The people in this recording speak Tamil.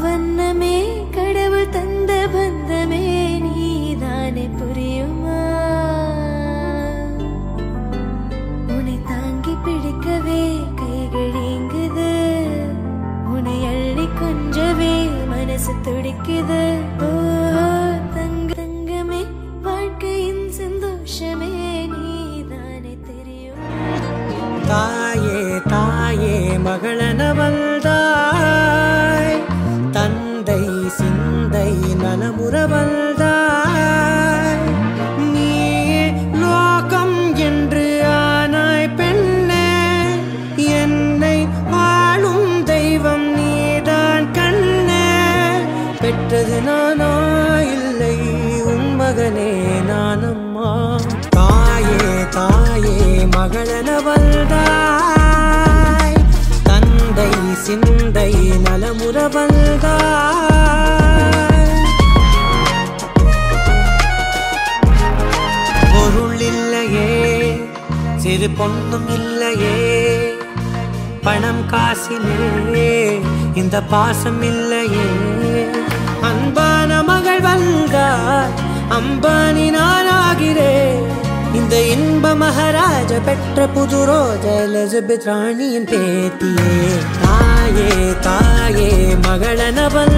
வண்ணமே கடவுள் தந்த பந்தமே நீதானே புரியுமா உன்னை தாங்கி பிடிக்கவே கைகள் ஏங்குது உன்னை அள்ளி கொஞ்சவே மனசு துடிக்குது தங்கமே வாழ்க்கையின் சந்தோஷமே நீதானே தெரியும் தாயே தாயே மகளனவள்தாய் தந்தை சிந்தை நலமுறவள்தாய் நீ லோகம் என்று ஆனாய் பெண்ணே என்னை வாழும் தெய்வம் நீதான் கண்ணே பெற்றது நானா இல்லை உன் மகனே நானம்மா தாயே தாயே மகளனவள்தாய் தந்தை சிந்தை நலமுறவள்தாய் பொருள் இல்லையே சிறு பொண்ணும் இல்லையே பணம் காசிலே இந்த பாசம் இல்லையே அன்பான மகள் வந்தார் அம்பானி நானாகிறேன் இந்த இன்ப மகாராஜ பெற்ற புது ரோஜா எலிசபெத் ராணியின் பேத்தியே தாயே தாயே மகளனவள்